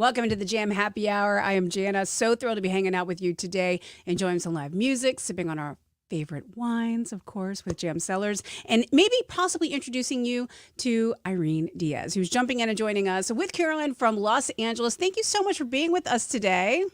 Welcome to the Jam Happy Hour. I am Jana. So thrilled to be hanging out with you today, enjoying some live music, sipping on our favorite wines, of course, with Jam Cellars, and maybe possibly introducing you to Irene Diaz, who's jumping in and joining us with Carolyn from Los Angeles. Thank you so much for being with us today.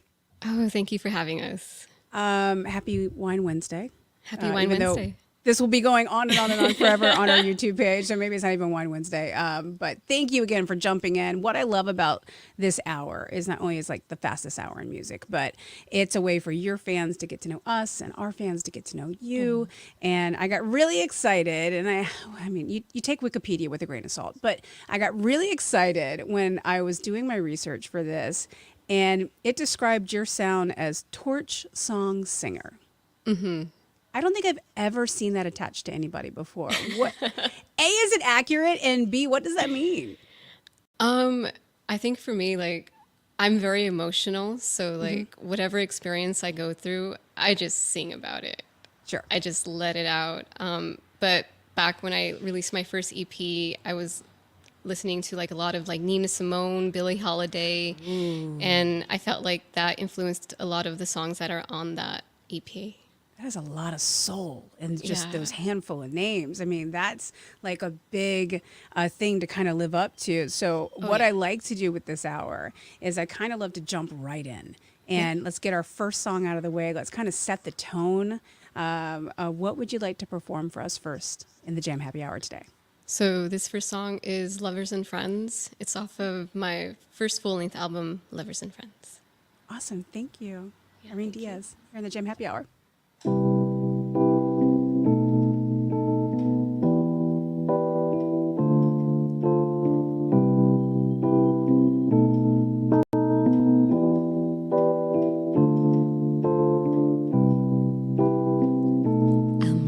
Oh, thank you for having us. Happy Wine Wednesday. Happy Wine Wednesday. This will be going on and on and on forever on our YouTube page, so maybe it's not even Wine Wednesday. But thank you again for jumping in. What I love about this hour is not only is like the fastest hour in music, but it's a way for your fans to get to know us and our fans to get to know you. And I got really excited, and I mean, you take Wikipedia with a grain of salt, but I got really excited when I was doing my research for this, and it described your sound as torch song singer. Mm-hmm. I don't think I've ever seen that attached to anybody before. What, A, is it accurate? And B, what does that mean? I think for me, like, I'm very emotional. So like whatever experience I go through, I just sing about it. Sure. I just let it out. But back when I released my first EP, I was listening to like a lot of like Nina Simone, Billie Holiday. And I felt like that influenced a lot of the songs that are on that EP. That is a lot of soul in just those handful of names. I mean, that's like a big thing to kind of live up to. So what I like to do with this hour is I kind of love to jump right in. And let's get our first song out of the way. Let's kind of set the tone. What would you like to perform for us first in the Jam Happy Hour today? So this first song is Lovers and Friends. It's off of my first full-length album, Lovers and Friends. Awesome. Thank you. Yeah, Irene thank you. Diaz, here in the Jam Happy Hour. I'm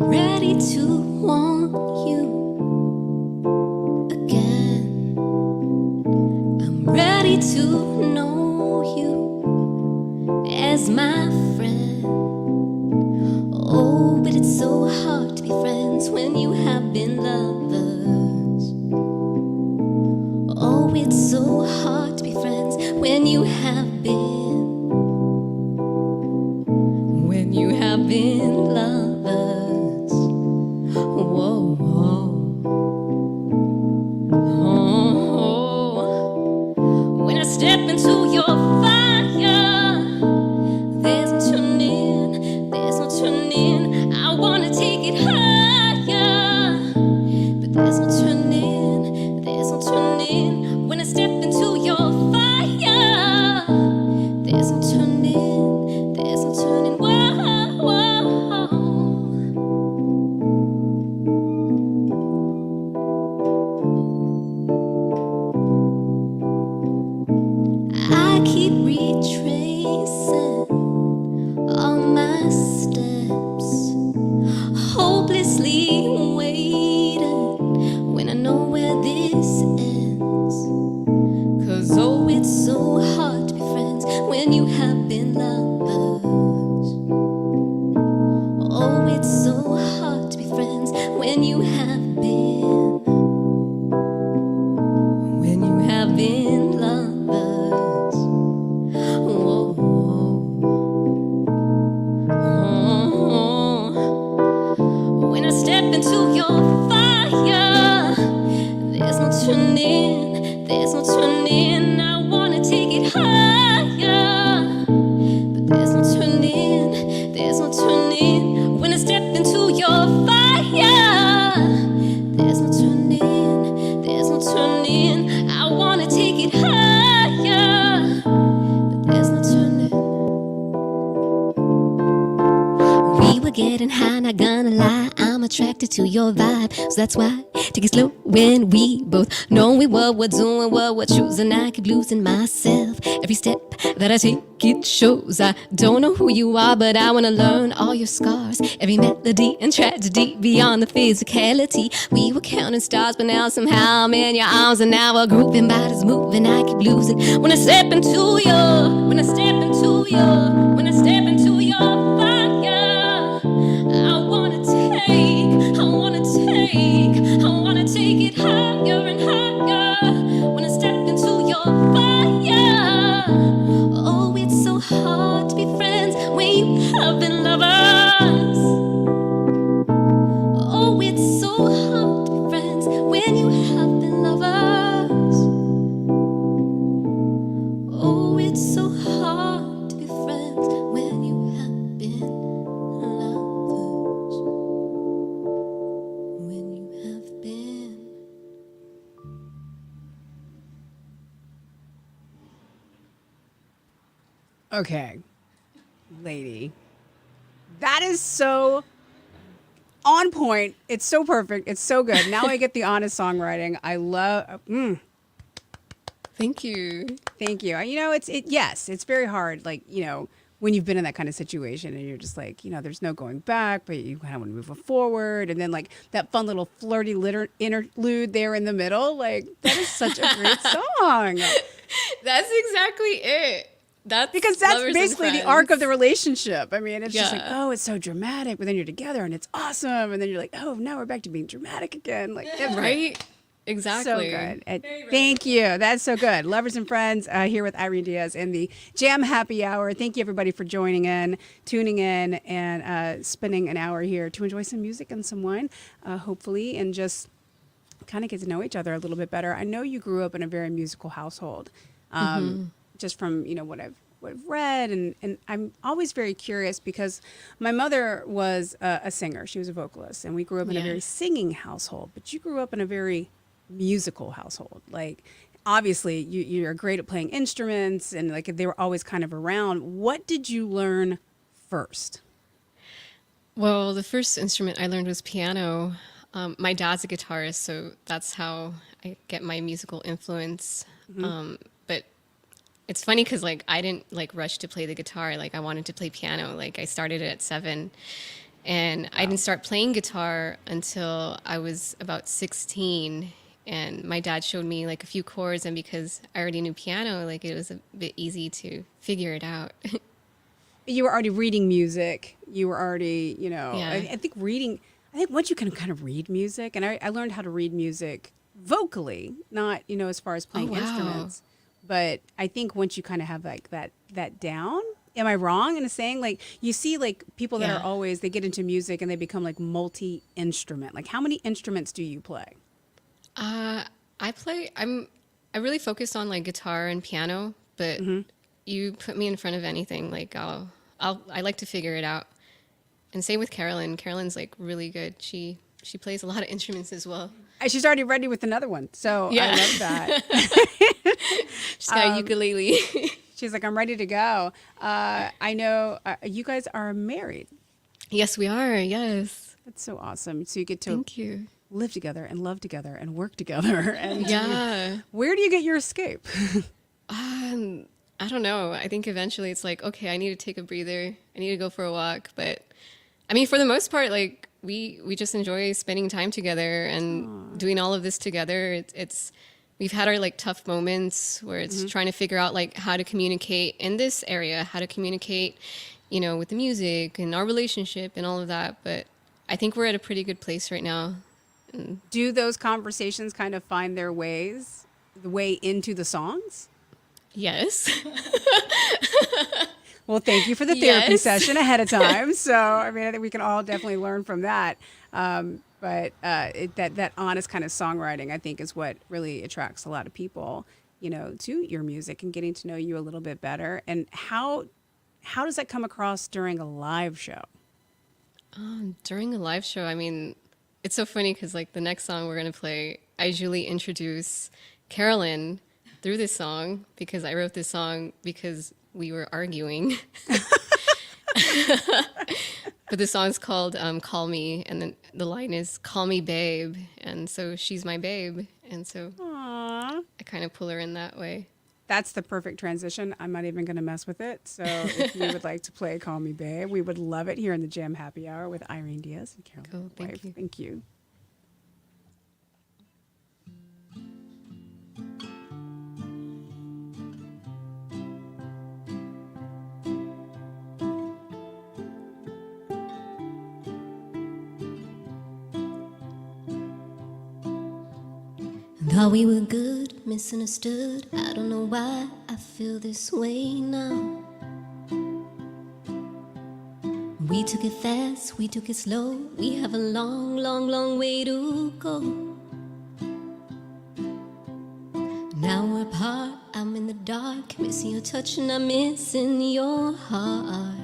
ready to want you again. I'm ready to know you as my friend. Oh, but it's so hard to be friends when you have been lovers. Oh, it's so hard to be friends when you have been. When you have been lovers. Whoa, whoa. Oh, when I step into your fire, there's no turning, there's no turning. I wanna take it higher, but there's no turning, there's no turning. When I step into your fire, there's no turning, there's no turning. Whoa, whoa. I keep retracing all my steps, hopelessly waiting when I know where this ends. 'Cause oh, it's so hard to be friends when you have been lovers. Oh, it's so hard to be friends when you have been. When you have been lovers. Whoa, whoa. When I step into your fire, there's no turning, there's no turning. I wanna take it higher, but there's no turning, there's no turning. When I step into your fire, there's no turning, there's no turning. I wanna take it higher, but there's no turning. We were getting high, not gonna lie. I'm attracted to your vibe, so that's why take it slow when we both know what we're doing, what we're choosing. I keep losing myself every step that I take. It shows I don't know who you are, but I wanna learn all your scars, every melody and tragedy beyond the physicality. We were counting stars, but now somehow I'm in your arms, and now we're grooving, bodies moving. I keep losing when I step into your, when I step into your, when I step into your fire. I wanna take, I wanna take, I wanna take it higher and higher. When I step into your fire. Okay, lady. That is so on point. It's so perfect. It's so good. Now I get the honest songwriting. I love. Thank you. Thank you. You know, yes, it's very hard. Like, you know, when you've been in that kind of situation and you're just like, you know, there's no going back, but you kind of want to move forward. And then like that fun little flirty interlude there in the middle, like that is such a great song. That's exactly it. Because that's Lovers and basically the Friends. arc of the relationship. I mean, it's just like, Yeah. oh, it's so dramatic, but then you're together and it's awesome. And then you're like, oh, now we're back to being dramatic again. Like, it's Right? Exactly. so good. Thank you. That's so good. Lovers and Friends here with Irene Diaz in the Jam Happy Hour. Thank you, everybody, for joining in, tuning in, and spending an hour here to enjoy some music and some wine, hopefully, and just kind of get to know each other a little bit better. I know you grew up in a very musical household, just from, you know, what I've read, and I'm always very curious because my mother was a singer. She was a vocalist, and we grew up in a very Yes. singing household, but you grew up in a very musical household. Like, obviously you're great at playing instruments and like they were always kind of around. What did you learn first? Well, the first instrument I learned was piano. My dad's a guitarist, so that's how I get my musical influence. But it's funny because like I didn't like rush to play the guitar. Like I wanted to play piano. Like I started it at 7, and I didn't start playing guitar until I was about 16. And my dad showed me like a few chords, and because I already knew piano, like it was a bit easy to figure it out. You were already reading music. You were already, you know, Yeah. I think once you can kind of read music, and I learned how to read music vocally, not, you know, as far as playing wow. instruments. But I think once you kind of have like that down, am I wrong in saying like you see like people that Yeah. are always, they get into music and they become like multi-instrument. Like how many instruments do you play? I really focused on like guitar and piano, but you put me in front of anything, like I like to figure it out. And same with Carolyn. Carolyn's like really good. She plays a lot of instruments as well. She's already ready with another one. So Yeah. I love that. She's got a ukulele. She's like, I'm ready to go. I know you guys are married. Yes, we are. Yes. That's so awesome. So you get to Thank you. live together and love together and work together. And Yeah. where do you get your escape? I don't know. I think eventually it's like, okay, I need to take a breather. I need to go for a walk. But I mean, for the most part, like we just enjoy spending time together and doing all of this together. We've had our like tough moments where it's trying to figure out like how to communicate in this area, how to communicate, you know, with the music and our relationship and all of that. But I think we're at a pretty good place right now. Do those conversations kind of find their the way into the songs? Yes. Well, thank you for the therapy Yes. session ahead of time. So, I mean, I think we can all definitely learn from that. But that honest kind of songwriting, I think, is what really attracts a lot of people, you know, to your music and getting to know you a little bit better. And how does that come across during a live show? During a live show, I mean, it's so funny because like the next song we're going to play, I usually introduce Carolyn through this song because I wrote this song because we were arguing. But the song's called Call Me, and then the line is Call Me Babe. And so she's my babe. And so Aww. I kind of pull her in that way. That's the perfect transition. I'm not even going to mess with it. So if you would like to play Call Me Babe, we would love it here in the Jam Happy Hour with Irene Diaz and Carolyn. Cool, thank Wife. you. Thank you. Thought we were good, misunderstood. I don't know why I feel this way now. We took it fast, we took it slow. We have a long, long, long way to go. Now we're apart, I'm in the dark, missing your touch and I'm missing your heart.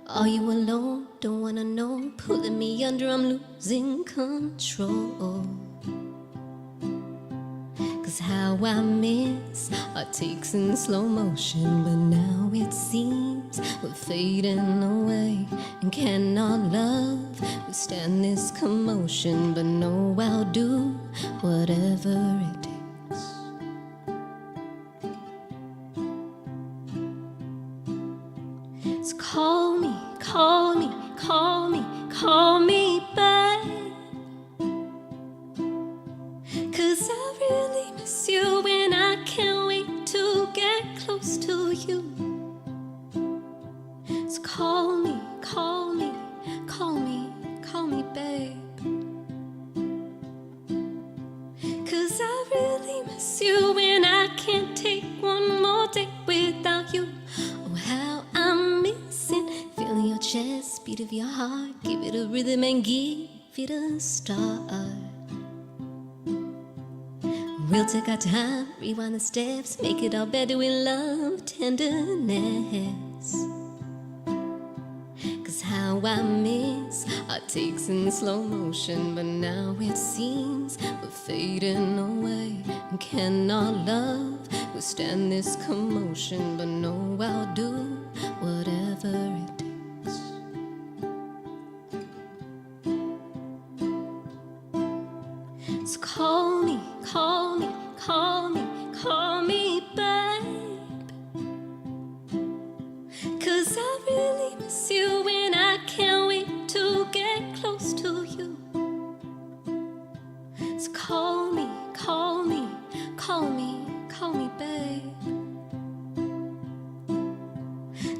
Are you alone? Don't wanna know. Pulling me under, I'm losing control. 'Cause 'Cause how I miss our takes in slow motion, but now it seems we're fading away and cannot love withstand this commotion. But no, I'll do whatever it takes. So call me, call me, call me, call me back. 'Cause I really miss you and I can't wait to get close to you. So call me, call me, call me, call me babe. 'Cause I really miss you and I can't take one more day without you. Oh, how I'm missing feeling your chest, beat of your heart. Give it a rhythm and give it a start. We'll take our time, rewind the steps, make it all better with love, tenderness. 'Cause how I miss our takes in slow motion, but now it seems we're fading away and cannot love withstand this commotion. But no, I'll do whatever it takes. So call me, call me, call me, call me babe. 'Cause I really miss you and I can't wait to get close to you. So call me, call me, call me, call me babe.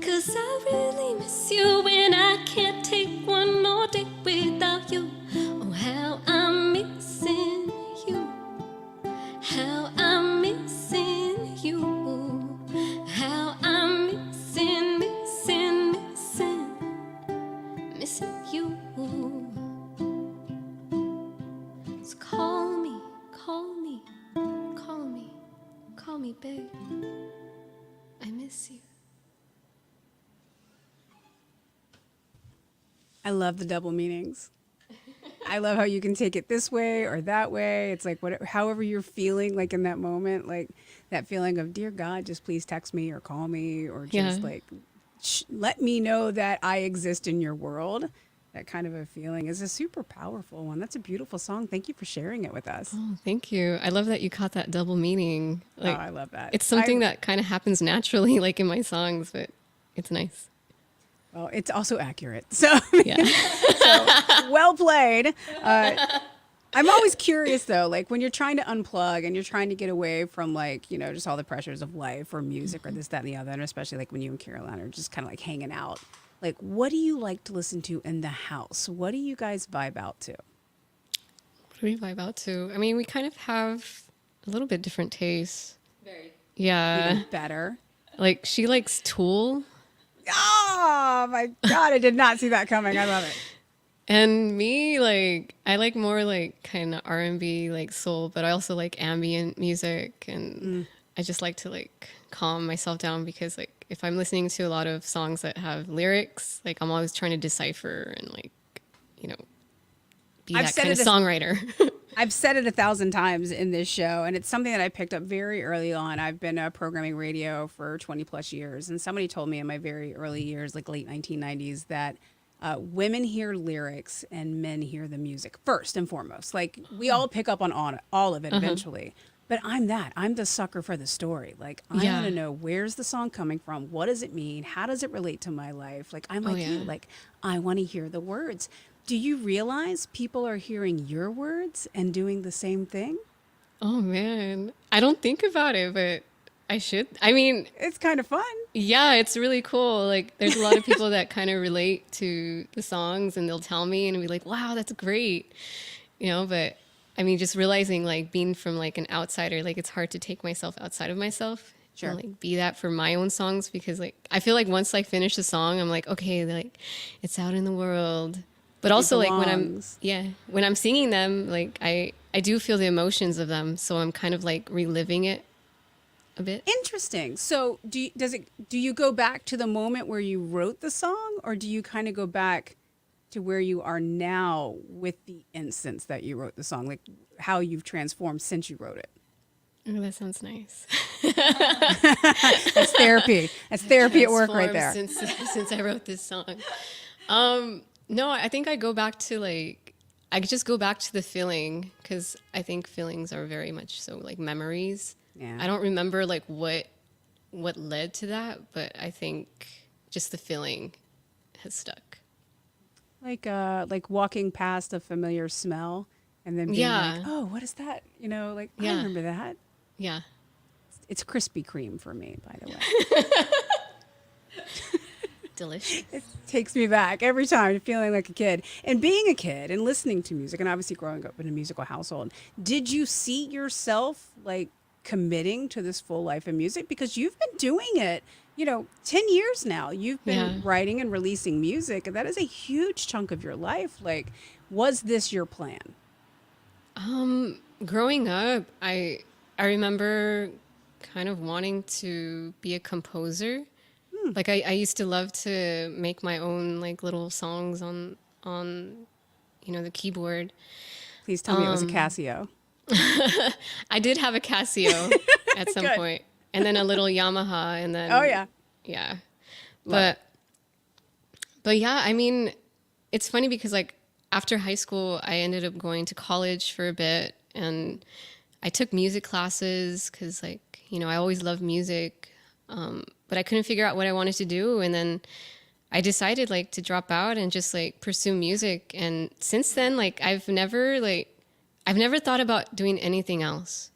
'Cause I really miss you and I can't take one more day without you. Oh, how I'm missing you. How I'm missing you. How I'm missing, missing, missing, missing you. So call me, call me, call me, call me babe. I miss you. I love the double meanings. I love how you can take it this way or that way. It's like whatever, however you're feeling, like in that moment, like that feeling of, dear God, just please text me or call me or just Yeah. like let me know that I exist in your world. That kind of a feeling is a super powerful one. That's a beautiful song. Thank you for sharing it with us. Oh, thank you. I love that you caught that double meaning. Like, Oh, I love that. it's something that kind of happens naturally, like in my songs, but it's nice. Well, it's also accurate. So, Yeah. well played. I'm always curious though, like when you're trying to unplug and you're trying to get away from like, you know, just all the pressures of life or music or this, that, and the other, and especially like when you and Caroline are just kind of like hanging out. Like, what do you like to listen to in the house? What do you guys vibe out to? What do we vibe out to? I mean, we kind of have a little bit different tastes. Very. Yeah. Even better. Like she likes Tool. Oh my God, I did not see that coming. I love it. And me, like, I like more like kind of R&B, like soul, but I also like ambient music. And I just like to like calm myself down because like if I'm listening to a lot of songs that have lyrics, like I'm always trying to decipher and like, you know, be I've that said kind of it songwriter. I've said it 1,000 times in this show, and it's something that I picked up very early on. I've been programming radio for 20 plus years, and somebody told me in my very early years, like late 1990s, that women hear lyrics and men hear the music first and foremost. Like we all pick up on all of it eventually. But I'm the sucker for the story. Like I Yeah. want to know, where's the song coming from? What does it mean? How does it relate to my life? Like I'm like you. yeah. Like I want to hear the words. Do you realize people are hearing your words and doing the same thing? Oh man. I don't think about it, but I should. I mean, It's kind of fun. yeah, it's really cool. Like there's a lot of people that kind of relate to the songs and they'll tell me and be like, wow, that's great. You know, but I mean, just realizing like being from like an outsider, like it's hard to take myself outside of myself. Sure. And like be that for my own songs because like I feel like once I finish the song, I'm like, okay, like it's out in the world. But also like belongs. when I'm singing them, like I do feel the emotions of them. So I'm kind of like reliving it a bit. Interesting. So do you go back to the moment where you wrote the song, or do you kind of go back to where you are now with the instance that you wrote the song, like how you've transformed since you wrote it? Oh, that sounds nice. That's therapy. That's therapy at work right Transformed there. Since I wrote this song. No, I think I go back to like I could just go back to the feeling because I think feelings are very much so like memories. Yeah. I don't remember like what led to that, but I think just the feeling has stuck. Like walking past a familiar smell and then being Yeah. like, oh, what is that? You know, like I Yeah. remember that. Yeah. It's Krispy Kreme for me, by the way. Delicious. It takes me back every time, feeling like a kid. And being a kid and listening to music, and obviously growing up in a musical household, did you see yourself like committing to this full life of music? Because you've been doing it, 10 years now. You've been Yeah. writing and releasing music, and that is a huge chunk of your life. Like, was this your plan? Growing up, I remember kind of wanting to be a composer. Like I used to love to make my own like little songs on the keyboard. Please tell me it was a Casio. I did have a Casio at some Good. point, and then a little Yamaha, and then Oh, yeah. yeah. Love But yeah, I mean, it's funny because like after high school, I ended up going to college for a bit, and I took music classes because I always loved music, but I couldn't figure out what I wanted to do, and then I decided like to drop out and just like pursue music, and since then I've never thought about doing anything else.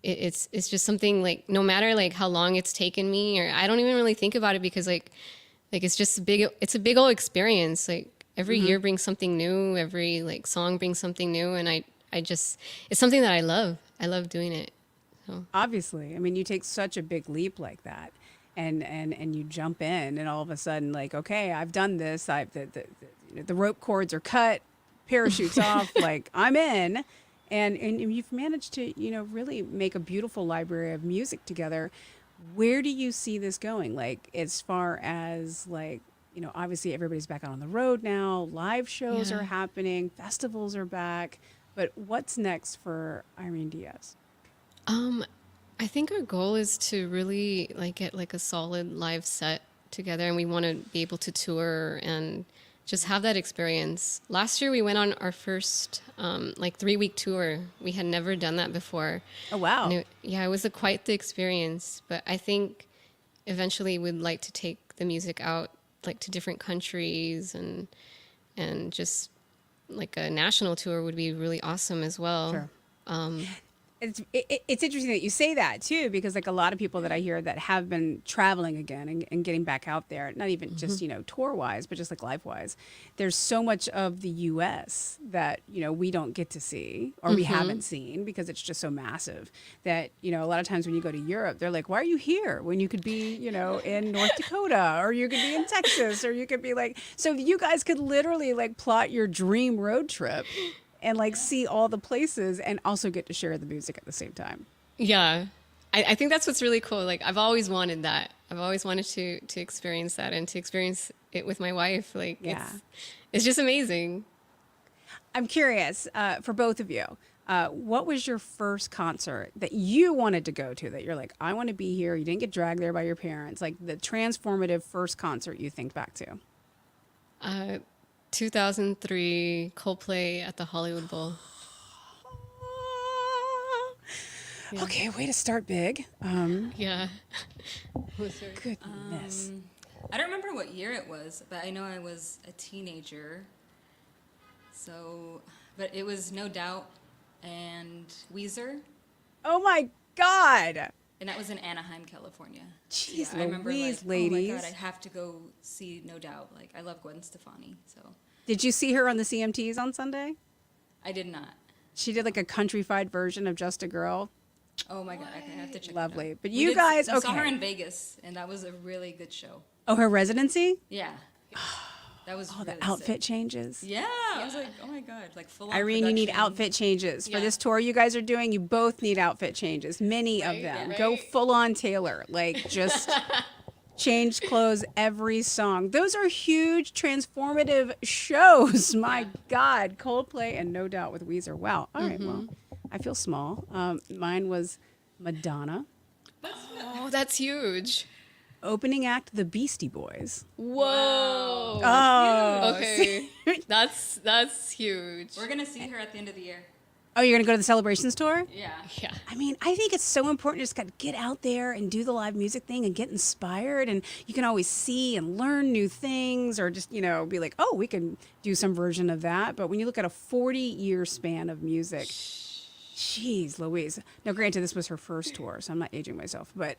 It's just something like no matter like how long it's taken me, or I don't even really think about it because like it's just it's a big old experience. Like every year brings something new, every like song brings something new, and I just it's something that I love. I love doing it. So Obviously, I mean, you take such a big leap like that, and you jump in, and all of a sudden, like, okay, I've done this. The rope cords are cut, parachutes off. Like, I'm in, and you've managed to really make a beautiful library of music together. Where do you see this going? Like, as far as like, obviously everybody's back out on the road now. Live shows Yeah. are happening, festivals are back. But what's next for Irene Diaz? I think our goal is to really like get like a solid live set together, and we want to be able to tour and just have that experience. Last year we went on our first 3-week tour. We had never done that before. Oh, wow. And it was quite the experience. But I think eventually we'd like to take the music out like to different countries, and just like a national tour would be really awesome as well. Sure. It's interesting that you say that too, because like a lot of people that I hear that have been traveling again and getting back out there, not even just tour wise, but just like life wise, there's so much of the U.S. that we don't get to see, or we haven't seen, because it's just so massive that a lot of times when you go to Europe, they're like, why are you here when you could be in North Dakota, or you could be in Texas, or you could be like, so you guys could literally like plot your dream road trip and like see all the places and also get to share the music at the same time. Yeah. I think that's what's really cool. Like I've always wanted that. I've always wanted to experience that, and to experience it with my wife. Like Yeah. it's just amazing. I'm curious, for both of you, what was your first concert that you wanted to go to, that you're like, I want to be here? You didn't get dragged there by your parents. Like the transformative first concert you think back to. 2003 Coldplay at the Hollywood Bowl. Okay, way to start big. Yeah. Goodness. I don't remember what year it was, but I know I was a teenager. So, but it was No Doubt and Weezer, Oh my God. and that was in Anaheim, California. Jeez I remember Louise, like, oh my ladies. God, I have to go see No Doubt. Like, I love Gwen Stefani, so Did you see her on the CMTs on Sunday? I did not. She did like a countrified version of Just a Girl. Oh my God, I have to check. Lovely. It out. But We you did- guys, we saw her okay. in Vegas, and that was a really good show. Oh, her residency? Yeah, that was Oh, the really outfit sick. changes. Yeah, I was like, oh my God, like full on Irene, you need production. outfit changes. For Yeah. this tour you guys are doing, you both need outfit changes. Many of Right, them. yeah. Go Right. full on Taylor. Like, just change clothes every song. Those are huge transformative shows. My God. Coldplay and No Doubt with Weezer. Wow. All right, well, I feel small. Mine was Madonna. Oh, that's huge. Opening act, the Beastie Boys. Whoa. Oh, Okay. That's huge. We're gonna see her at the end of the year. Oh, you're gonna go to the Celebrations tour? Yeah. Yeah. I mean, I think it's so important to just kind of get out there and do the live music thing and get inspired. And you can always see and learn new things or just, be like, oh, we can do some version of that. But when you look at a 40-year span of music, jeez Louise. Now, granted, this was her first tour, so I'm not aging myself. But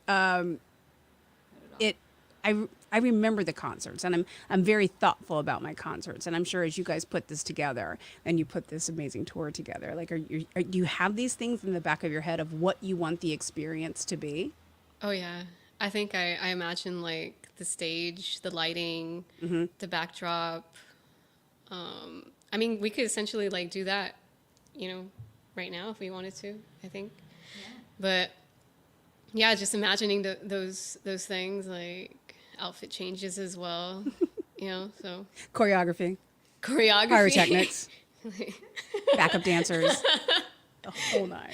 I remember the concerts, and I'm very thoughtful about my concerts, and I'm sure as you guys put this together and you put this amazing tour together, like, do you have these things in the back of your head of what you want the experience to be? Oh yeah. I think I imagine like the stage, the lighting, the backdrop. I mean, we could essentially like do that, right now if we wanted to, I think. Yeah. But yeah, just imagining those things, like outfit changes as well, so Choreography, choreography, pyrotechnics, backup dancers, the whole nine.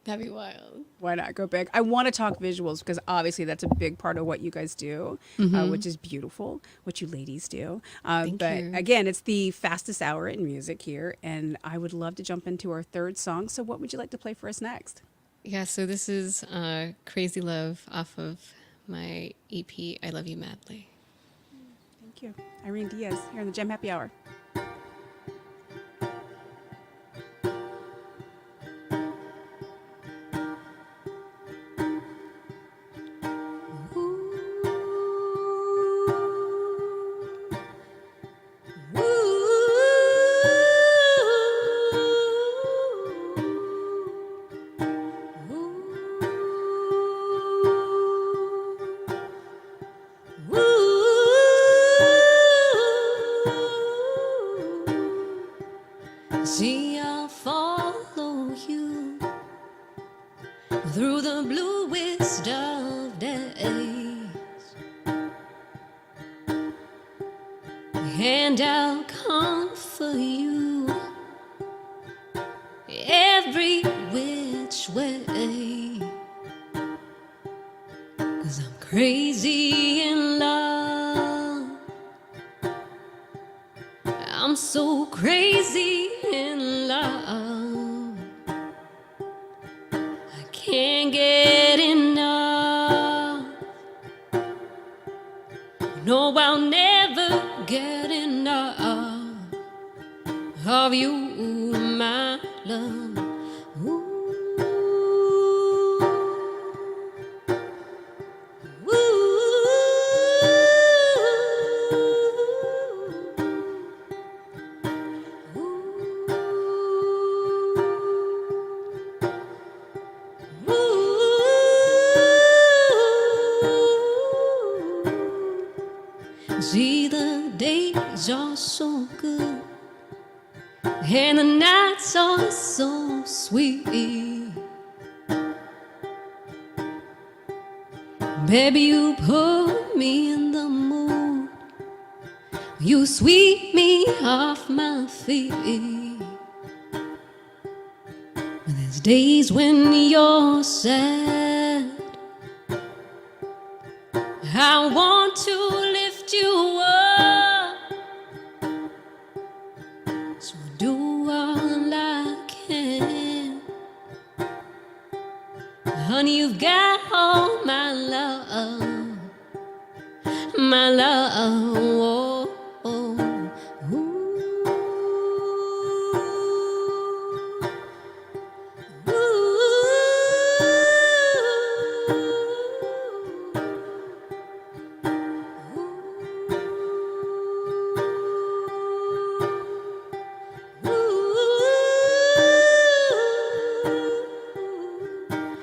That'd be wild. Why not go big? I want to talk visuals because obviously that's a big part of what you guys do, which is beautiful, what you ladies do. Thank but you. again, it's the fastest hour in music here, and I would love to jump into our third song. So what would you like to play for us next? Yeah, so this is Crazy Love off of my EP, I Love You Madly. Thank you. Irene Diaz here in the Gem Happy Hour. See, I'll follow you through the bluest of days, and I'll comfort you every which way, 'cause I'm crazy in love. I'm so crazy in love. I can't get enough. No, I'll never get enough of you, my love. Ooh. See, the days are so good and the nights are so sweet. Baby, you put me in the mood. You sweep me off my feet. But there's days when you're sad. I want to lift you up, so I do all I can. Honey, you've got all my love, my love. Oh, oh.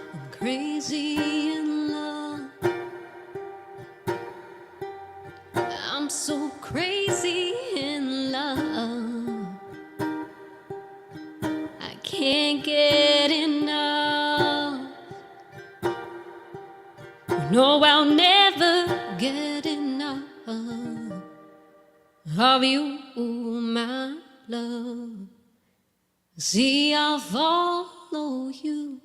I'm crazy in love. I'm so crazy in love. I can't get enough. No, I'll never get enough of you, my love. See, I'll follow you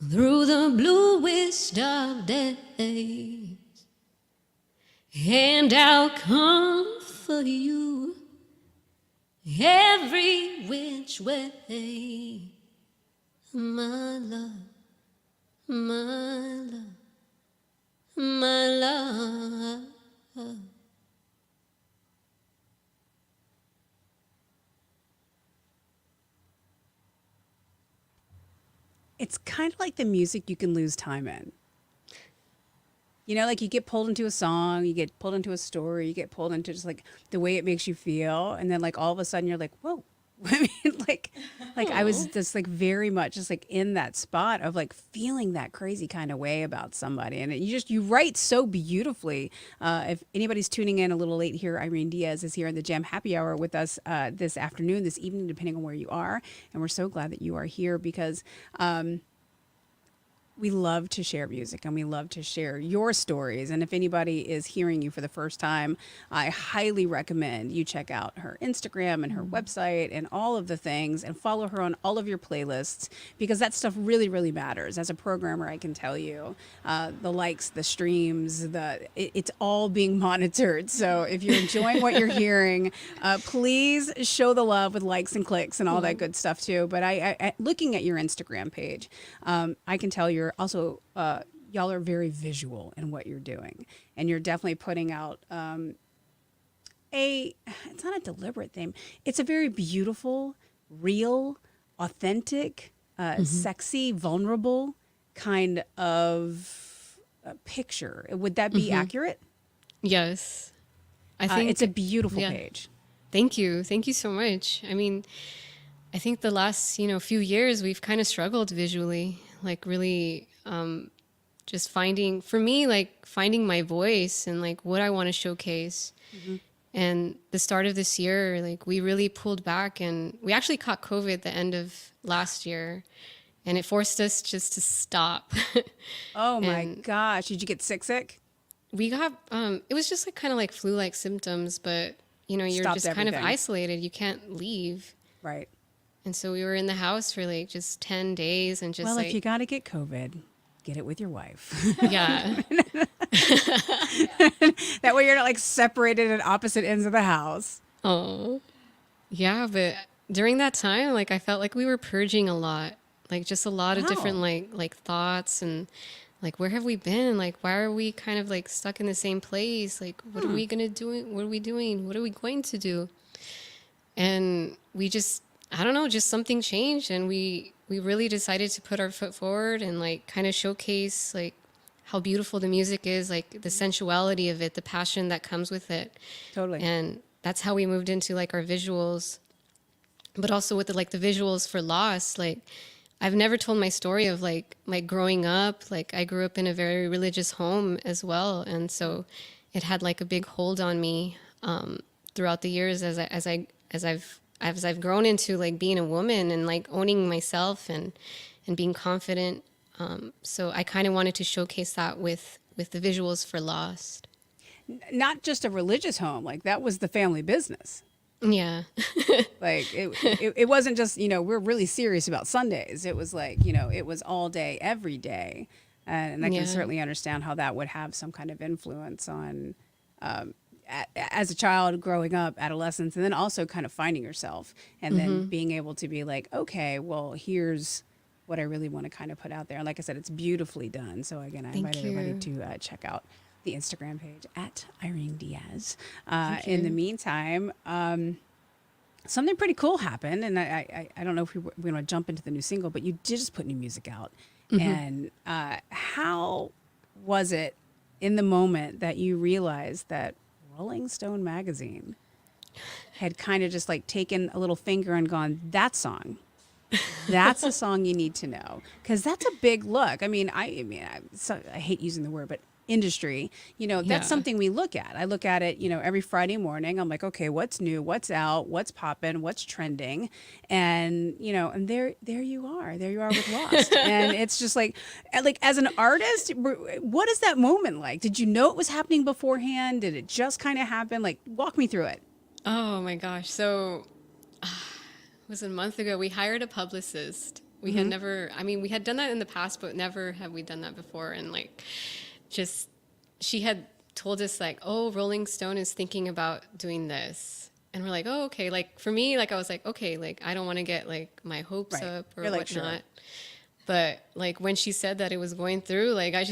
through the bluest of days, and I'll come for you every which way. My love, my love, my love. It's kind of like the music you can lose time in. You know, like you get pulled into a song, you get pulled into a story, you get pulled into just like the way it makes you feel, and then like all of a sudden you're like, whoa. I mean, like I was just like very much just like in that spot of like feeling that crazy kind of way about somebody, and you write so beautifully. If anybody's tuning in a little late here, Irene Diaz is here in the Jam Happy Hour with us this afternoon, this evening, depending on where you are, and we're so glad that you are here because. We love to share music and we love to share your stories. And if anybody is hearing you for the first time, I highly recommend you check out her Instagram and her website and all of the things and follow her on all of your playlists because that stuff really, really matters. As a programmer, I can tell you the likes, the streams, it's all being monitored. So if you're enjoying what you're hearing, please show the love with likes and clicks and all that good stuff too. But I looking at your Instagram page, I can tell you're also y'all are very visual in what you're doing, and you're definitely putting out it's not a deliberate thing. It's a very beautiful, real, authentic, sexy, vulnerable kind of picture. Would that be accurate? Yes. I think it's a beautiful page. Thank you. Thank you so much. I mean, I think the last, few years we've kind of struggled visually, like really just finding my voice and like what I want to showcase. And the start of this year, like we really pulled back and we actually caught COVID the end of last year and it forced us just to stop. Oh my gosh. Did you get sick? We got, it was just like kind of like flu-like symptoms, but you're Stopped just kind of everything. isolated. You can't leave. Right. And so we were in the house for like just 10 days and just Well, like, if you got to get COVID, get it with your wife. yeah. That way you're not like separated at opposite ends of the house. Oh, yeah. But during that time, like I felt like we were purging a lot, like just a lot of different Wow. like thoughts and like, where have we been? Like, why are we kind of like stuck in the same place? Like, what are we going to do? What are we doing? What are we going to do? And we just, I don't know, just something changed. And we really decided to put our foot forward and like kind of showcase like how beautiful the music is, like the sensuality of it, the passion that comes with it. Totally. And that's how we moved into like our visuals, but also with the visuals for Lost. Like I've never told my story of like growing up. Like I grew up in a very religious home as well. And so it had like a big hold on me throughout the years as I've grown into like being a woman and like owning myself and being confident. So I kind of wanted to showcase that with the visuals for Lost. Not just a religious home, like that was the family business. Yeah. Like it wasn't just, we're really serious about Sundays. It was like, it was all day, every day. And I can Yeah. certainly understand how that would have some kind of influence on, as a child growing up, adolescence, and then also kind of finding yourself and then being able to be like, okay, well, here's what I really want to kind of put out there. And like I said, it's beautifully done. So again, I invite everybody to check out the Instagram page at Irene Diaz. In the meantime, something pretty cool happened, and I don't know if we're going to jump into the new single, but you did just put new music out. And how was it in the moment that you realized that Rolling Stone magazine had kind of just like taken a little finger and gone, that song? That's a song you need to know, because that's a big look. I hate using the word, but industry, Yeah. that's something we look at. I look at it, every Friday morning. I'm like, okay, what's new? What's out? What's popping? What's trending? And, and there you are with Lost. And it's just like as an artist, what is that moment like? Did you know it was happening beforehand? Did it just kind of happen? Like, walk me through it. Oh my gosh. So it was a month ago. We hired a publicist We had never, I mean, we had done that in the past, but never have we done that before. And like, just, she had told us like, oh, Rolling Stone is thinking about doing this. And we're like, oh, okay. Like for me, like I was like, okay, like I don't want to get like my hopes Right. up or You're like, whatnot. sure. But like when she said that it was going through, like I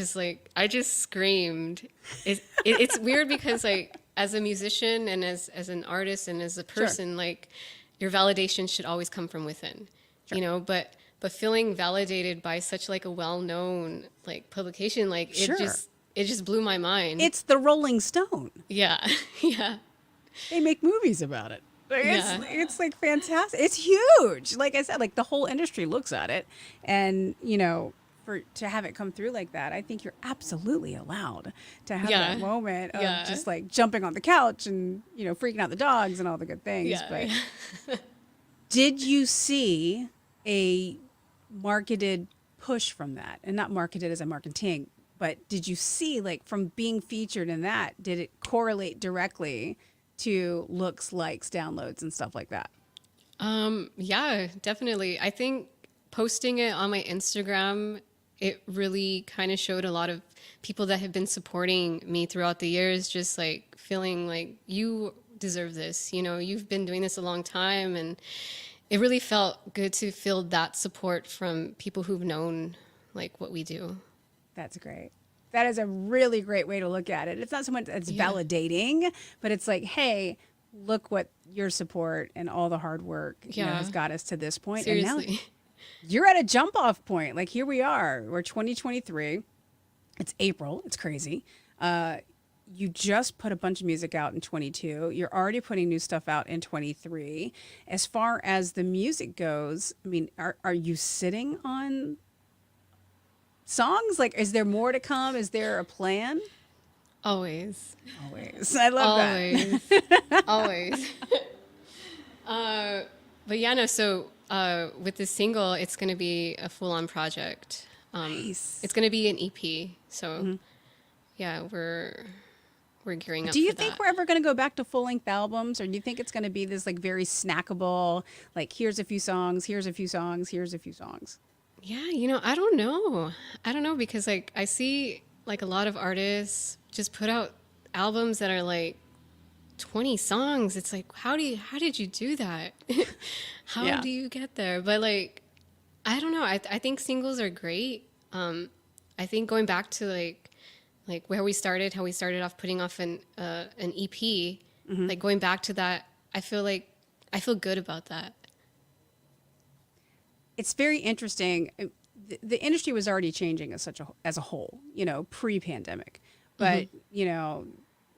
just screamed. It's weird because like as a musician and as an artist and as a person, like your validation should always come from within, you know. But feeling validated by such like a well-known like publication, like it just blew my mind. It's the Rolling Stone. Yeah, yeah. They make movies about it. Like, Yeah. it's like fantastic. It's huge. Like I said, like the whole industry looks at it, and you know, to have it come through like that, I think you're absolutely allowed to have Yeah. that moment of Yeah. just like jumping on the couch and you know freaking out the dogs and all the good things. Yeah. But did you see a marketed push from that, and not marketed as a marketing, but did you see like from being featured in that, did it correlate directly to looks, likes, downloads, and stuff like that? Yeah, definitely. I think posting it on my Instagram, it really kind of showed a lot of people that have been supporting me throughout the years, just like feeling like you deserve this. You know, you've been doing this a long time, and it really felt good to feel that support from people who've known like what we do. That's great. That is a really great way to look at it. It's not so much it's validating, but it's like, hey, look what your support and all the hard work you know, Yeah. has got us to this point. Seriously. And now you're at a jump off point. Like here we are. We're 2023. It's April. It's crazy. You just put a bunch of music out in 22. You're already putting new stuff out in 23. As far as the music goes, I mean, are you sitting on songs? Like, is there more to come? Is there a plan? Always. Always. I love that. Always. Always. But yeah, no, so with this single, it's going to be a full-on project. Nice. It's going to be an EP. So yeah, we're gearing up Do you for think that. we're ever going to go back to full-length albums, or do you think it's going to be this like very snackable, like here's a few songs, here's a few songs, here's a few songs? Yeah, you know, I don't know. I don't know because like I see like a lot of artists just put out albums that are like 20 songs. It's like how did you do that? How Yeah. do you get there? But like I don't know. I think singles are great. I think going back to like where we started, how we started off putting off an EP, like going back to that, I feel good about that. It's very interesting. The industry was already changing as a whole, you know, pre-pandemic, but you know,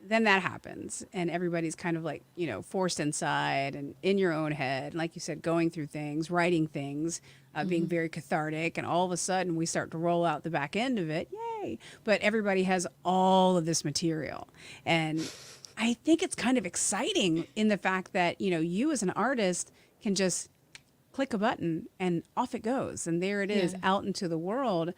then that happens, and everybody's kind of like, you know, forced inside and in your own head, like you said, going through things, writing things, being very cathartic, and all of a sudden we start to roll out the back end of it, yay! But everybody has all of this material, and I think it's kind of exciting in the fact that you know, you as an artist can just click a button and off it goes, and there it is, Yeah. out into the world.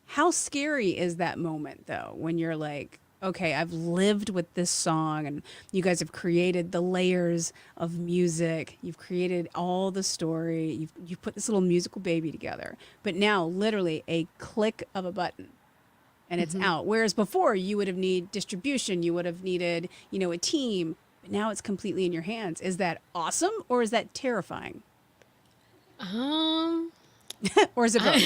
How scary is that moment though, when you're like, okay, I've lived with this song, and you guys have created the layers of music, you've created all the story, you've put this little musical baby together, but now literally a click of a button and it's out. Whereas before you would have needed distribution, you would have needed, you know, a team, but now it's completely in your hands. Is that awesome, or is that terrifying? Or is it both?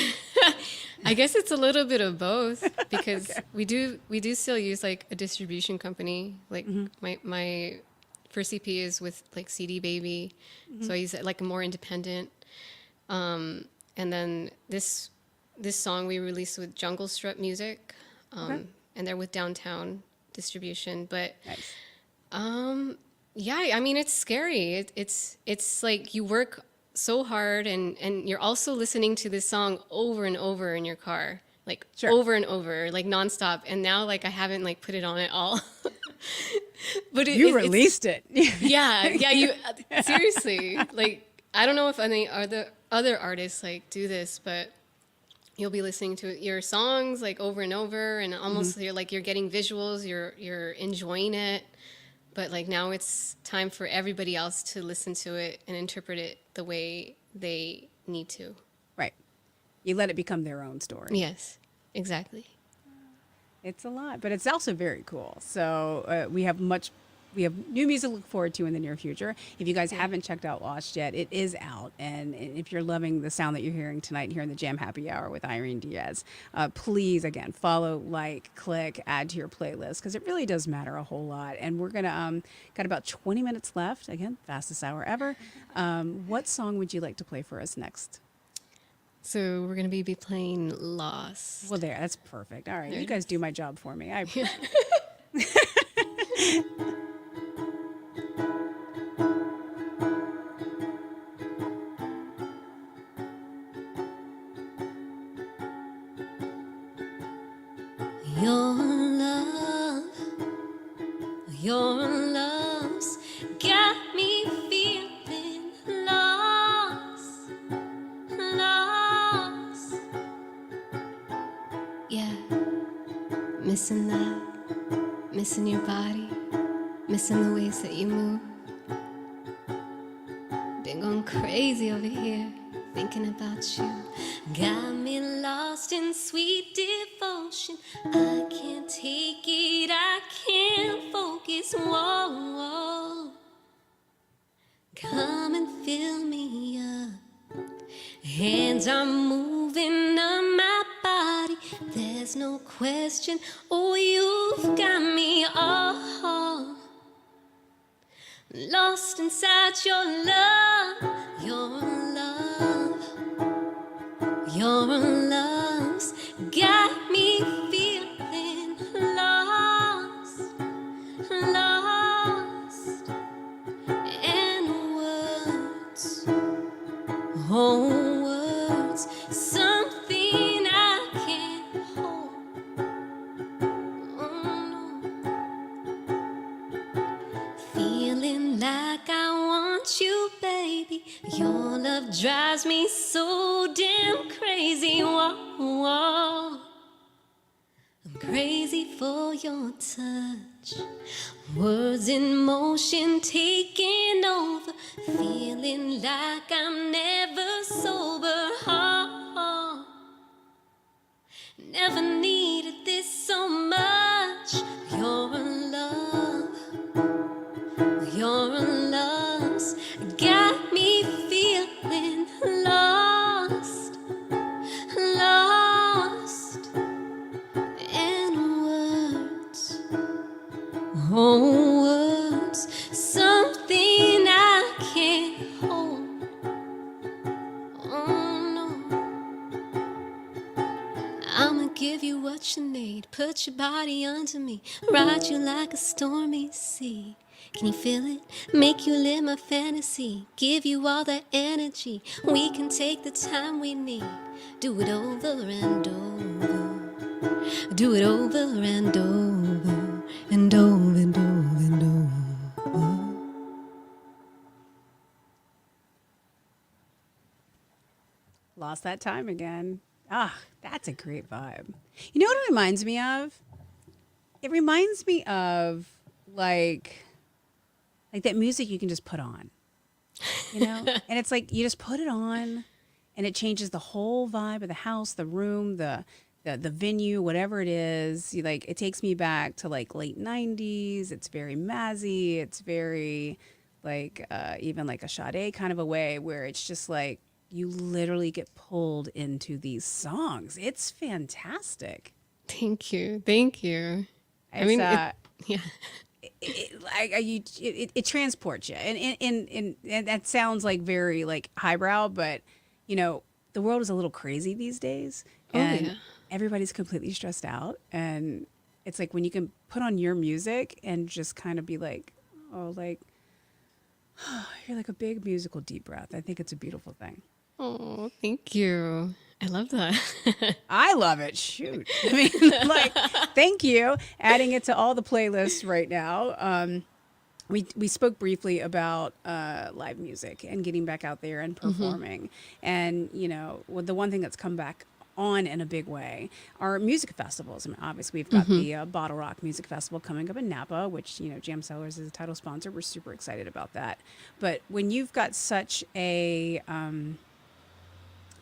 I guess it's a little bit of both because we do still use like a distribution company. Like my first EP is with like CD Baby, so I use it like a more independent. And then this song we released with Jungle Strut Music, and they're with Downtown Distribution. But Nice. yeah, I mean it's scary. It's like you work so hard and you're also listening to this song over and over in your car, like over and over, like nonstop. And now like I haven't like put it on at all. But You released it. yeah, you seriously, like I don't know if any other artists like do this, but you'll be listening to your songs like over and over, and almost you're getting visuals, you're enjoying it. But like now it's time for everybody else to listen to it and interpret it the way they need to. Right. You let it become their own story. Yes, exactly. It's a lot, but it's also very cool. So we have new music to look forward to in the near future. If you guys haven't checked out Lost yet, it is out. And if you're loving the sound that you're hearing tonight here in the Jam Happy Hour with Irene Diaz, please, again, follow, like, click, add to your playlist, because it really does matter a whole lot. And we're going to, got about 20 minutes left. Again, fastest hour ever. What song would you like to play for us next? So we're going to be playing Lost. Well, that's perfect. All right. You guys do my job for me. I Your love, your love's got me feeling lost, lost. Yeah, missing that, missing your body, missing the ways that you move. Been going crazy over here, thinking about you. Got me lost in sweet devotion. I can't take it, I can't focus. Whoa, whoa. Come and fill me up. Hands are moving on my body. There's no question. Oh, you've got me all lost inside your love. Your love, your love's got me feeling lost, lost. And words, oh words, something I can't hold. Oh no. Feeling like I want you, baby. Your love drives me so damn crazy. Whoa, whoa. I'm crazy for your touch. Words in motion taking over. Feeling like I'm never sober. Oh, never needed this so much. Your love, your love's got me feeling lost, lost. And words, oh words, something I can't hold. Oh no. I'ma give you what you need. Put your body under me. Ride you like a stormy sea. Can you feel it? Make you live my fantasy. Give you all that energy. We can take the time we need. Do it over and over. Do it over and over. And over and over and over. lost that time again. Ah, that's a great vibe. You know what it reminds me of? It reminds me of like that music you can just put on, you know? And it's like you just put it on and it changes the whole vibe of the house, the room, the venue, whatever it is. Like it takes me back to like late 90s. It's very mazzy. It's very like even like a Sade kind of a way where it's just like you literally get pulled into these songs. It's fantastic. Thank you. Thank you. It's, yeah. it transports you, and that sounds like very like highbrow, but you know the world is a little crazy these days, and yeah. everybody's completely stressed out, and it's like when you can put on your music and just kind of be like, oh, like you're like a big musical deep breath. I think it's a beautiful thing. Oh, thank you. I love that. I love it. Shoot. I mean, like, thank you. Adding it to all the playlists right now. We spoke briefly about live music and getting back out there and performing. And, you know, the one thing that's come back on in a big way are music festivals. I mean, obviously, we've got the Bottle Rock Music Festival coming up in Napa, which, you know, Jam Cellars is a title sponsor. We're super excited about that. But when you've got such a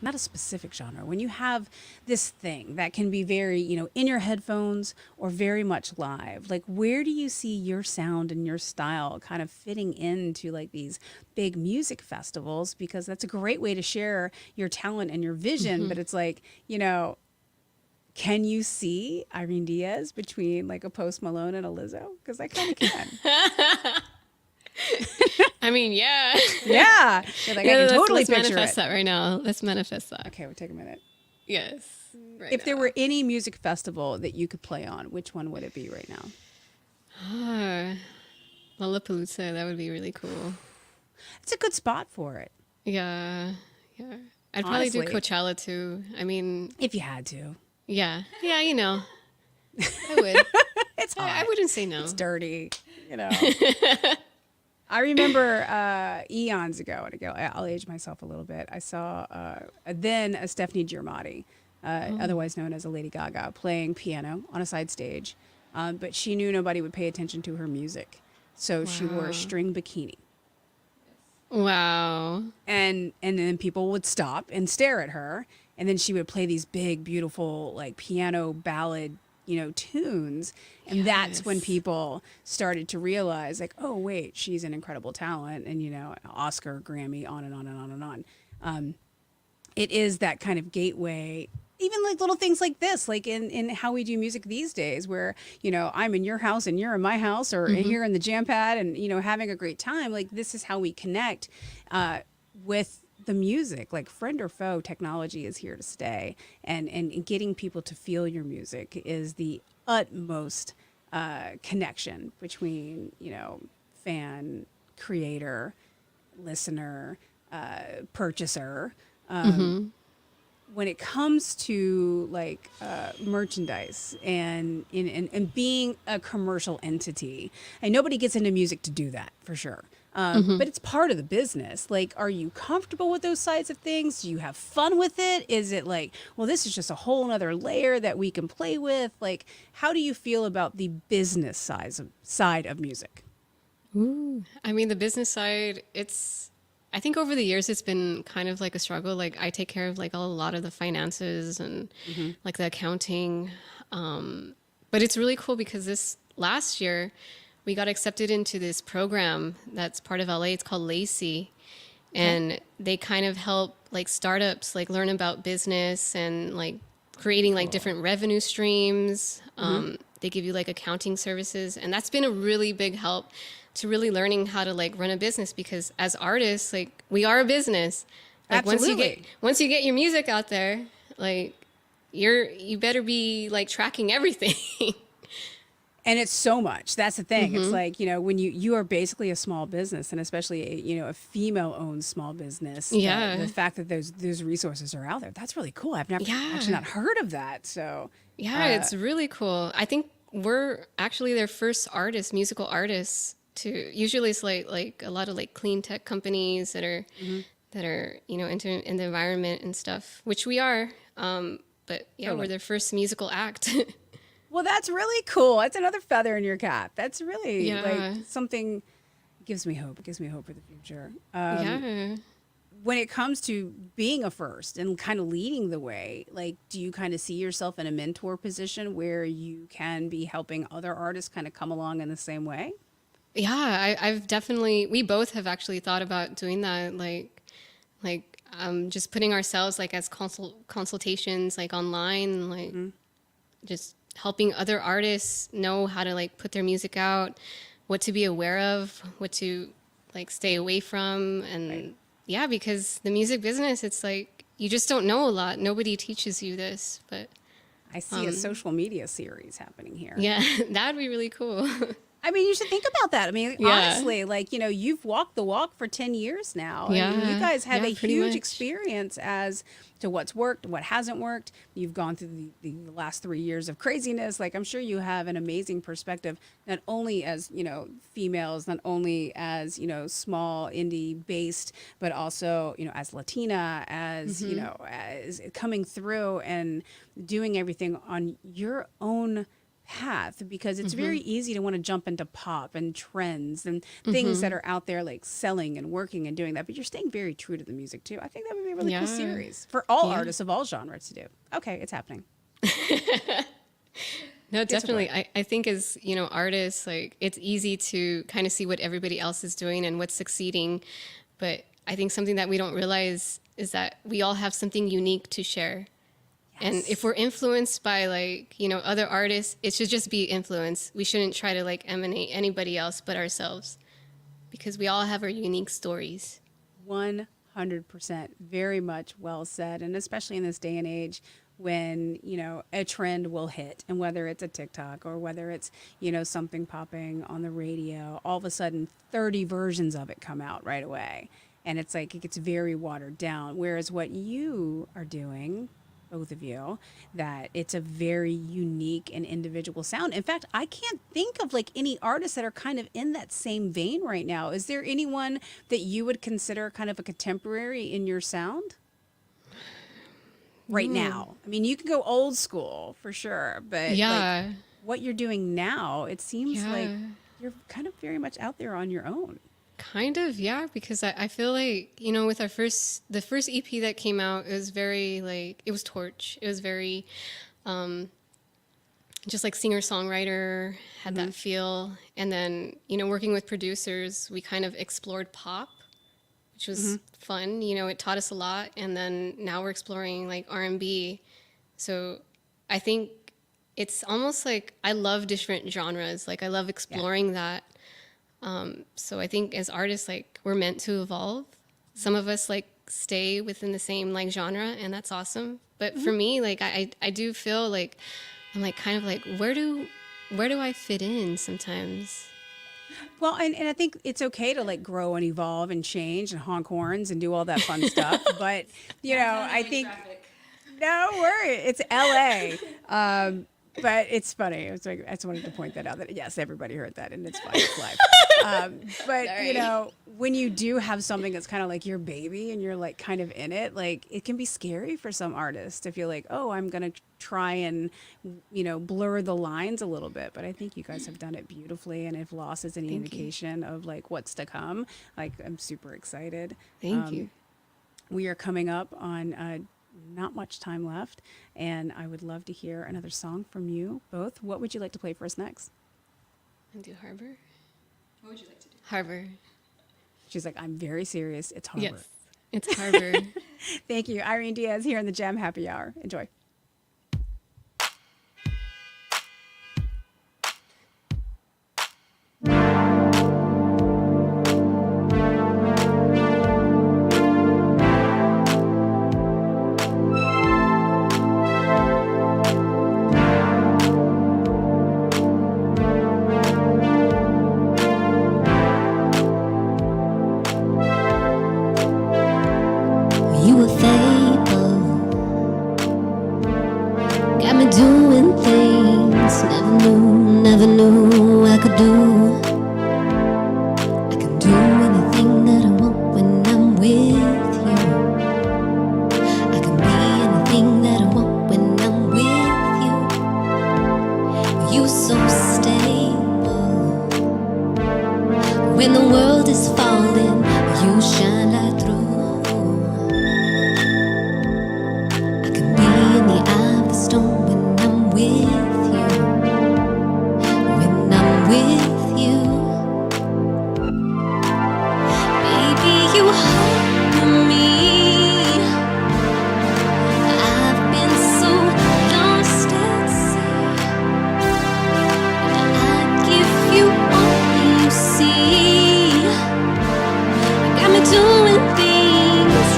not a specific genre, when you have this thing that can be very, in your headphones or very much live, like where do you see your sound and your style kind of fitting into like these big music festivals? Because that's a great way to share your talent and your vision. But it's like, can you see Irene Diaz between like a Post Malone and a Lizzo? Because I kind of can. I mean, yeah. Yeah. You're like, I can totally let's picture manifest it. that right now. Let's manifest that. Okay, we'll take a minute. Yes. Right If there now. were any music festival that you could play on, which one would it be right now? Lollapalooza, that would be really cool. It's a good spot for it. Yeah. Yeah. I'd probably do Honestly. Coachella too. I mean, If you had to. yeah. Yeah, I would. It's hot. I wouldn't say no. It's dirty, I remember eons ago, and I'll age myself a little bit. I saw then a Stephanie Giamatti, otherwise known as a Lady Gaga, playing piano on a side stage, but she knew nobody would pay attention to her music, so she wore a string bikini, Wow. and then people would stop and stare at her, and then she would play these big, beautiful like piano ballad tunes. And that's when people started to realize like, oh, wait, she's an incredible talent. And, Oscar, Grammy, on and on and on and on. It is that kind of gateway, even like little things like this, like in how we do music these days, where, I'm in your house and you're in my house, or here in the jam pad and, having a great time. Like, this is how we connect with the music. Like, friend or foe, technology is here to stay, and getting people to feel your music is the utmost connection between fan, creator, listener, purchaser. When it comes to like merchandise and being a commercial entity, and nobody gets into music to do that for sure. But it's part of the business. Like, are you comfortable with those sides of things? Do you have fun with it? Is it like, well, this is just a whole nother layer that we can play with? Like, how do you feel about the business side of music? I mean, the business side, I think over the years, it's been kind of like a struggle. Like, I take care of like a lot of the finances and like the accounting. But it's really cool because this last year, we got accepted into this program that's part of LA. It's called Lacey. And they kind of help like startups like learn about business and like creating like different revenue streams. They give you like accounting services. And that's been a really big help to really learning how to like run a business, because as artists, like, we are a business. Like, Absolutely. once you get your music out there, like, you better be like tracking everything. And it's so much. That's the thing. It's like, when you are basically a small business, and especially a female-owned small business. Yeah. The fact that those resources are out there, that's really cool. I've never actually not heard of that. So Yeah, it's really cool. I think we're actually their first musical artists to. Usually, it's like a lot of like clean tech companies that are in the environment and stuff, which we are. But yeah, we're their first musical act. Well, that's really cool. That's another feather in your cap. That's really Yeah. like something. Gives me hope. It gives me hope for the future. Yeah. When it comes to being a first and kind of leading the way, like, do you kind of see yourself in a mentor position where you can be helping other artists kind of come along in the same way? Yeah, I've definitely. We both have actually thought about doing that. Just putting ourselves like as consultations like online, like just helping other artists know how to like put their music out, what to be aware of, what to like stay away from. And yeah, because the music business, it's like, you just don't know a lot. Nobody teaches you this, but I see a social media series happening here. yeah, that'd be really cool. I mean, you should think about that. I mean, Yeah. honestly, like, you've walked the walk for 10 years now. And Yeah. you guys have Yeah, a pretty huge much. experience as to what's worked, what hasn't worked. You've gone through the last 3 years of craziness. Like, I'm sure you have an amazing perspective, not only as, females, not only as, small indie based, but also, as Latina, as, as coming through and doing everything on your own path because it's very easy to want to jump into pop and trends and things that are out there like selling and working and doing that. But you're staying very true to the music too. I think that would be a really cool series for all artists of all genres to do. Okay, it's happening. No, definitely. I think as, you know, artists, like it's easy to kind of see what everybody else is doing and what's succeeding. But I think something that we don't realize is that we all have something unique to share. And if we're influenced by like, you know, other artists, it should just be influence. We shouldn't try to like emanate anybody else but ourselves because we all have our unique stories. 100%. Very much well said. And especially in this day and age when, you know, a trend will hit, and whether it's a TikTok or whether it's, you know, something popping on the radio, all of a sudden 30 versions of it come out right away. And it's like it gets very watered down. Whereas what you are doing, both of you, that it's a very unique and individual sound. In fact, I can't think of like any artists that are kind of in that same vein right now. Is there anyone that you would consider kind of a contemporary in your sound right now? I mean, you can go old school for sure, but like what you're doing now, it seems like you're kind of very much out there on your own. Kind of, yeah, because I feel like, you know, with the first EP that came out, it was very like, it was Torch. It was very just like singer-songwriter, had that feel. And then, you know, working with producers, we kind of explored pop, which was fun. You know, it taught us a lot. And then now we're exploring like R&B. So I think it's almost like I love different genres. Like I love exploring that. So I think as artists, like we're meant to evolve. Some of us like stay within the same like genre, and that's awesome. But for me, like I do feel like I'm like kind of like where do I fit in sometimes? Well, and I think it's okay to like grow and evolve and change and honk horns and do all that fun stuff. But you know, I think no worry, it's LA. But it's funny. It's like I just wanted to point that out. That yes, everybody heard that, and it's fine. It's live. But Sorry. you know, when you do have something that's kind of like your baby, and you're like kind of in it, like it can be scary for some artists to feel like, oh, I'm gonna try and you know blur the lines a little bit. But I think you guys have done it beautifully, and if loss is any indication of like what's to come, like I'm super excited. Thank you. We are coming up on. Not much time left, and I would love to hear another song from you both. What would you like to play for us next? And do Harbor? What would you like to do? Harbor. She's like, I'm very serious. It's Harbor. Yes, it's Harbor. Thank you. Irene Diaz here in the Jam Happy Hour. Enjoy. You were faithful, got me doing things never knew I could do. I can do anything that I want when I'm with you. I can be anything that I want when I'm with you. You so stable. When the world is falling, you shine light through. Storm when I'm with you, when I'm with you, baby, you hold me. I've been so lost at sea. I give you all you see. Got me doing things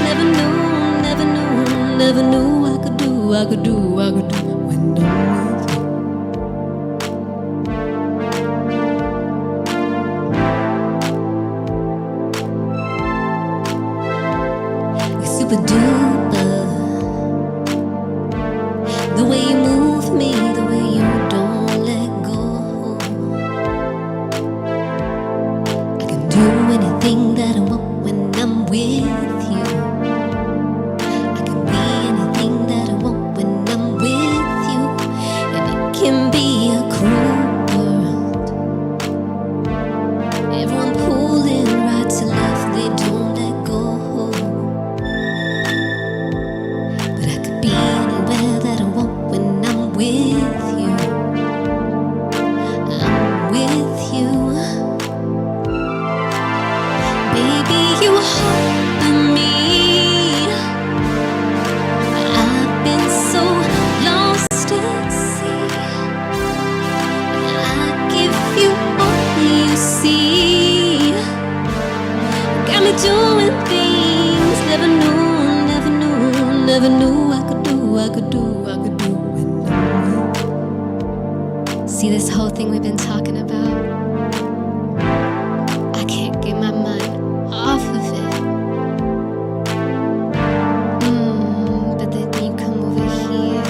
never knew I could do. I could do when I'm with you. You're super duper. The way you move me, the way you don't let go. I can do anything that I want when I'm with you. Can be a cruel never knew I could do when see this whole thing we've been talking about. I can't get my mind off of it. But then you come over here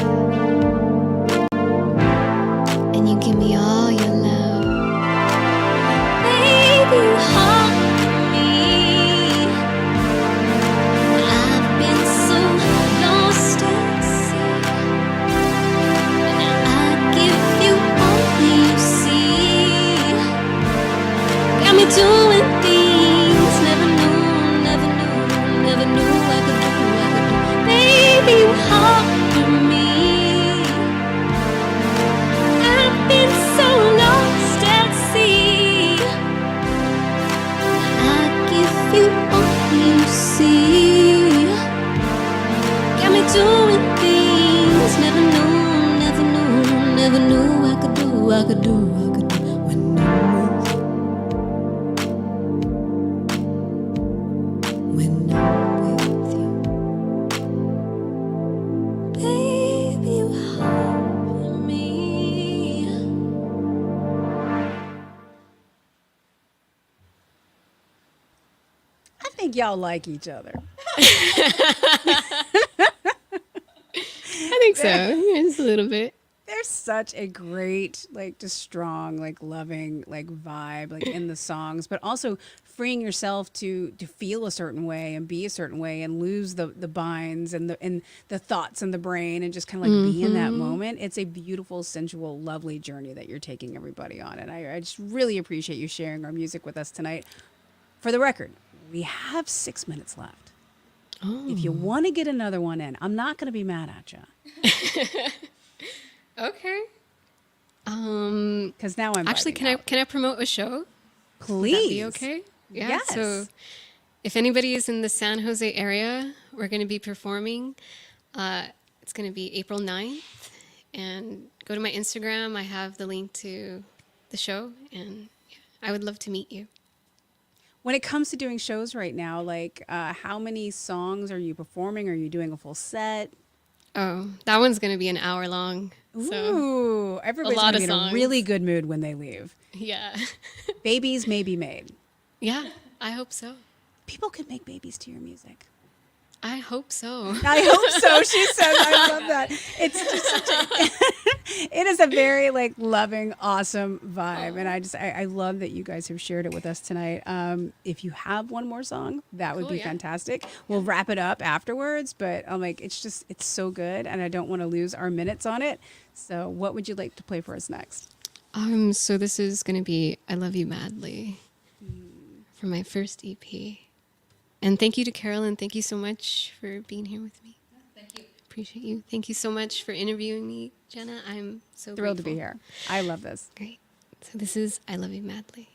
and you give me all your love. Baby, you haunt me. I've been so lost at sea. I give you all you see. Got me doing things never knew I could do. Baby, you haunt me. I've been so lost at sea. I give you all you see. Got me doing things never knew I could do when I'm with you. Baby, you hold me. I think y'all like each other. I think so. Yeah, just a little bit. There's such a great, like, just strong, like, loving, like, vibe, like, in the songs, but also freeing yourself to feel a certain way and be a certain way and lose the binds and the thoughts in the brain and just kind of like be in that moment. It's a beautiful, sensual, lovely journey that you're taking everybody on, and I just really appreciate you sharing our music with us tonight. For the record, we have 6 minutes left. If you want to get another one in, I'm not going to be mad at you. Okay. Because now I'm Actually, vibing out. can I promote a show? Please. Would that be okay? Yeah. Yes. So, if anybody is in the San Jose area, we're going to be performing. It's going to be April 9th, and go to my Instagram. I have the link to the show, and yeah, I would love to meet you. When it comes to doing shows right now, like how many songs are you performing? Are you doing a full set? Oh, that one's going to be an hour long. So, Ooh, everybody's lot gonna of be in a songs. really good mood when they leave. yeah. Babies may be made. Yeah, I hope so. People could make babies to your music. I hope so. I hope so. She says, I love that. It's just such a, it is a very like loving, awesome vibe. And I love that you guys have shared it with us tonight. If you have one more song, that would Cool, be yeah. fantastic. We'll wrap it up afterwards, but I'm like, it's so good. And I don't want to lose our minutes on it. So what would you like to play for us next? So this is going to be I Love You Madly for my first EP. And thank you to Carolyn. Thank you so much for being here with me. Thank you. Appreciate you. Thank you so much for interviewing me, Jenna. I'm so Thrilled to be grateful. here. I love this. Great. So this is I Love You Madly.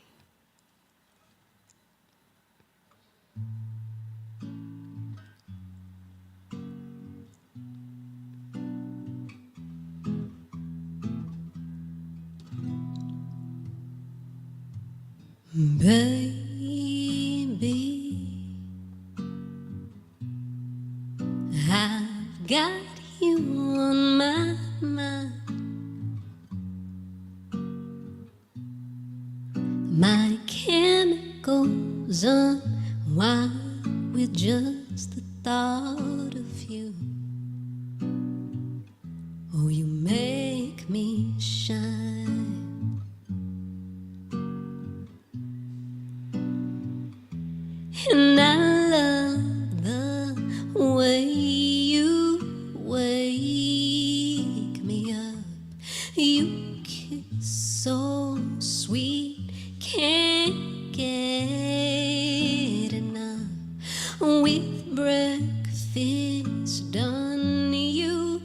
Baby, I've got you on my mind. My chemicals unwind with just the thought of you. Oh, you make me shine. And I love the way you wake me up. You kiss so sweet, can't get enough. With breakfast done, you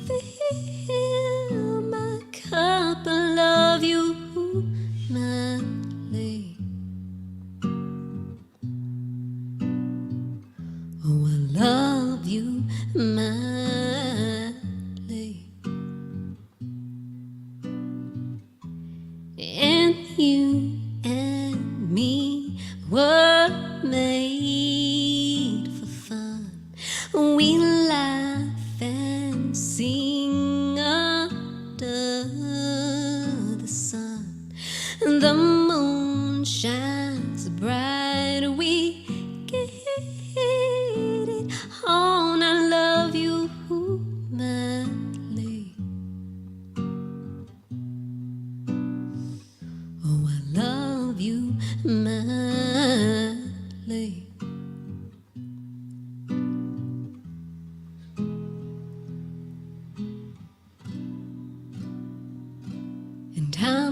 fill my cup. I love you madly. Oh, I love you madly. And you and me were made for fun. We laugh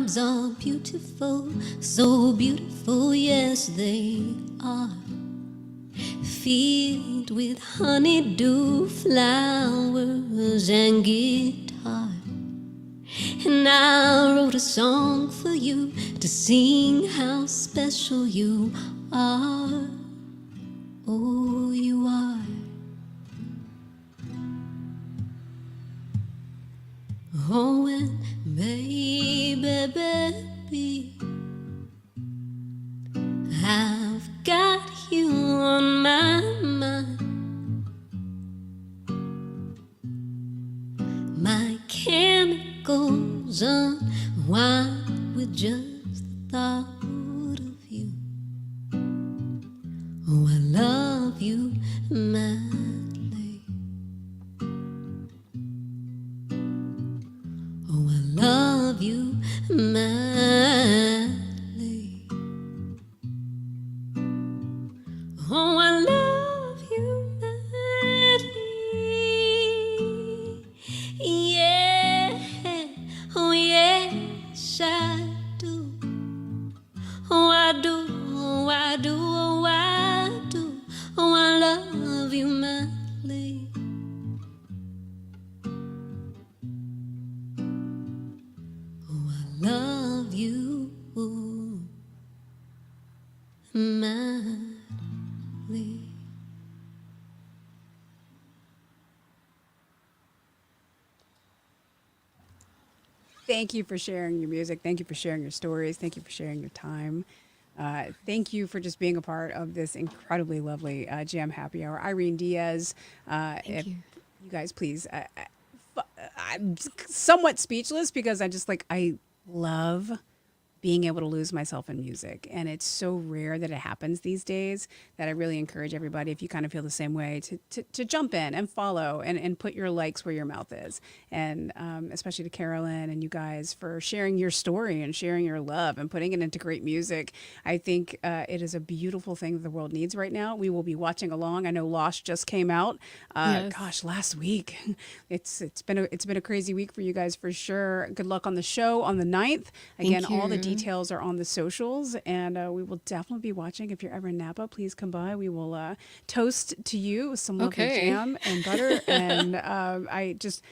lives are beautiful, so beautiful, yes they are. Filled with honeydew, flowers, and guitar. And I wrote a song for you to sing how special you are. Oh, you are. Oh, and baby, baby, I've got you on my mind. My chemicals unwind with just the thought of you. Oh, I love you madly. Oh, I love you madly. Oh, I love you madly. Yeah. Oh, yes, I do. Oh, I do. Oh, I do. Oh, I do. Oh, I love you madly. Oh, I love you madly. Thank you for sharing your music. Thank you for sharing your stories. Thank you for sharing your time. Thank you for just being a part of this incredibly lovely Jam Happy Hour. Irene Diaz, if you. you guys please, I'm somewhat speechless because I love being able to lose myself in music. And it's so rare that it happens these days that I really encourage everybody, if you kind of feel the same way, to jump in and follow and put your likes where your mouth is. And especially to Carolyn and you guys for sharing your story and sharing your love and putting it into great music. I think it is a beautiful thing that the world needs right now. We will be watching along. I know Lost just came out. Yes. Gosh, last week. It's been a crazy week for you guys for sure. Good luck on the show on the 9th. Again, Thank all the you. details are on the socials, and we will definitely be watching. If you're ever in Napa, please come by. We will toast to you with some lovely Okay. jam and butter. And I just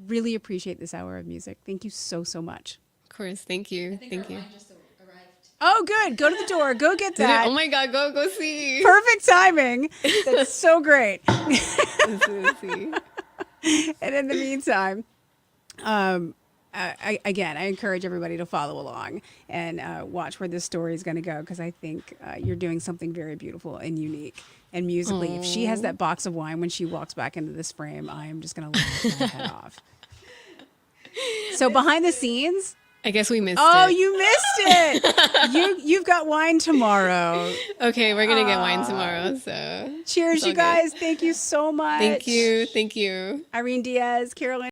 really appreciate this hour of music. Thank you so, so much. Of course. Thank you. think Thank our you. wine just arrived. Oh, good. Go to the door. Go get Did it? that. Oh my God, go see. Perfect timing. That's so great. Let's see. And in the meantime, I encourage everybody to follow along and watch where this story is going to go, because I think you're doing something very beautiful and unique. And musically, if she has that box of wine when she walks back into this frame, I am just going to laugh my head off. So behind the scenes, I guess we missed oh, it. you missed it. You've got wine tomorrow. Okay, we're gonna get wine tomorrow. So Cheers, all you good. guys. Thank you so much. Thank you. Thank you. Irene Diaz, Carolyn.